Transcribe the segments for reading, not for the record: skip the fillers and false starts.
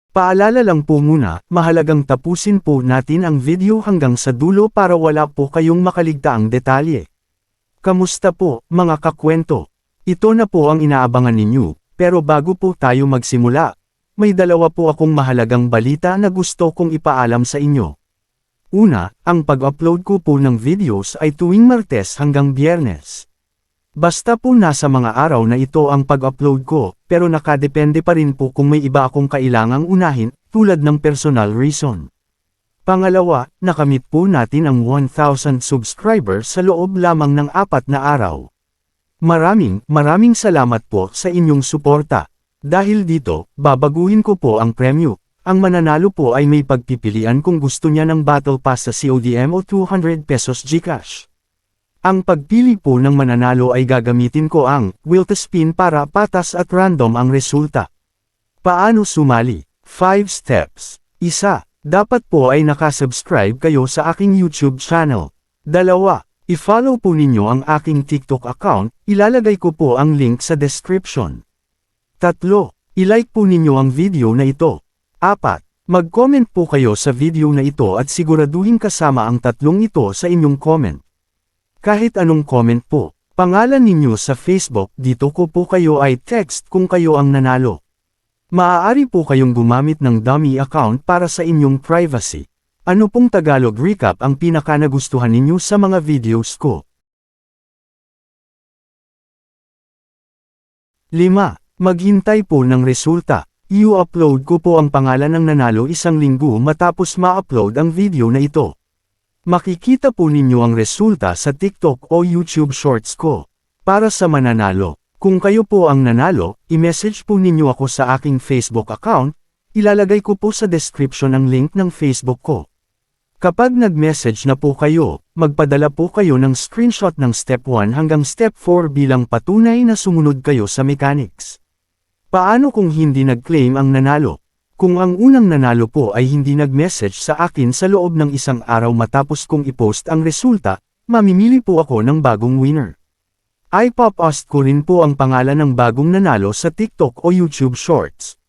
Paalala lang po muna, mahalagang tapusin po natin ang video hanggang sa dulo para wala po kayong makaligtaang detalye. Kamusta po, mga kakwento? Ito na po ang inaabangan ninyo, pero bago po tayo magsimula, may dalawa po akong mahalagang balita na gusto kong ipaalam sa inyo. Una, ang pag-upload ko po ng videos ay tuwing Martes hanggang Biyernes. Basta po nasa mga araw na ito ang pag-upload ko, pero nakadepende pa rin po kung may iba akong kailangang unahin, tulad ng personal reason. Pangalawa, nakamit po natin ang 1,000 subscribers sa loob lamang ng 4 na araw. Maraming salamat po sa inyong suporta. Dahil dito, babaguhin ko po ang premyo. Ang mananalo po ay may pagpipilian kung gusto niya ng Battle Pass sa CODM o 200 pesos GCash. Ang pagpili po ng mananalo ay gagamitin ko ang Will to Spin para patas at random ang resulta. Paano sumali? 5 steps. 1. Dapat po ay nakasubscribe kayo sa aking YouTube channel. 2. I-follow po ninyo ang aking TikTok account, ilalagay ko po ang link sa description. 3. I-like po ninyo ang video na ito. 4. Mag-comment po kayo sa video na ito at siguraduhin kasama ang tatlong ito sa inyong comment. Kahit anong comment po, pangalan ninyo sa Facebook, dito ko po kayo ay text kung kayo ang nanalo. Maaari po kayong gumamit ng dummy account para sa inyong privacy. Ano pong Tagalog recap ang pinaka-nagustuhan ninyo sa mga videos ko? 5. Maghintay po ng resulta. I-upload ko po ang pangalan ng nanalo 1 linggo matapos ma-upload ang video na ito. Makikita po ninyo ang resulta sa TikTok o YouTube Shorts ko. Para sa mananalo, kung kayo po ang nanalo, i-message po ninyo ako sa aking Facebook account, ilalagay ko po sa description ang link ng Facebook ko. Kapag nag-message na po kayo, magpadala po kayo ng screenshot ng Step 1 hanggang Step 4 bilang patunay na sumunod kayo sa mechanics. Paano kung hindi nag-claim ang nanalo? Kung ang unang nanalo po ay hindi nag-message sa akin sa loob ng 1 araw matapos kong i-post ang resulta, mamimili po ako ng bagong winner. I-post ko rin po ang pangalan ng bagong nanalo sa TikTok o YouTube Shorts.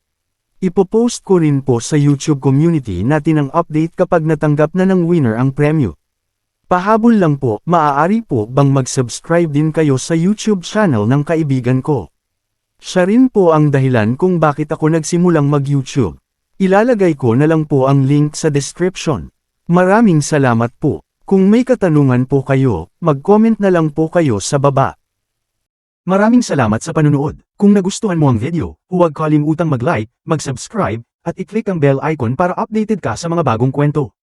Ipopost ko rin po sa YouTube community natin ang update kapag natanggap na ng winner ang premyo. Pahabol lang po, maaari po bang mag-subscribe din kayo sa YouTube channel ng kaibigan ko? Siya rin po ang dahilan kung bakit ako nagsimulang mag-YouTube. Ilalagay ko na lang po ang link sa description. Maraming salamat po. Kung may katanungan po kayo, mag-comment na lang po kayo sa baba. Maraming salamat sa panunood. Kung nagustuhan mo ang video, huwag kalimutang mag-like, mag-subscribe, at i-click ang bell icon para updated ka sa mga bagong kwento.